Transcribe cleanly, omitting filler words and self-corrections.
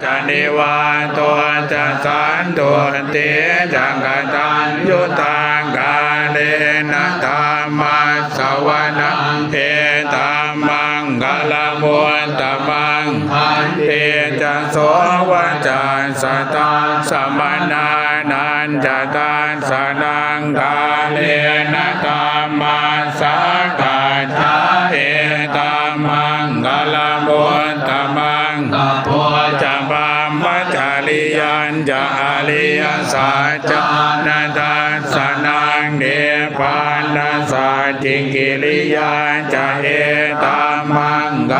จะนิวาตัวจะสันตัวเตจังกตัญยุตังกาเลนะธรรมัสสวนะเอตัมมังกลมุตตมังอันเตจะโสวจัสสตาสมนานันจะตาสนังกาเลนะธรรมัสสกัจจเอตัมมังกลมุตตมังจะปามมัจจาริยันจะอริยสัจจนาทัสสนังเดปานัสสะจิกิริยาจะเอตัมมังก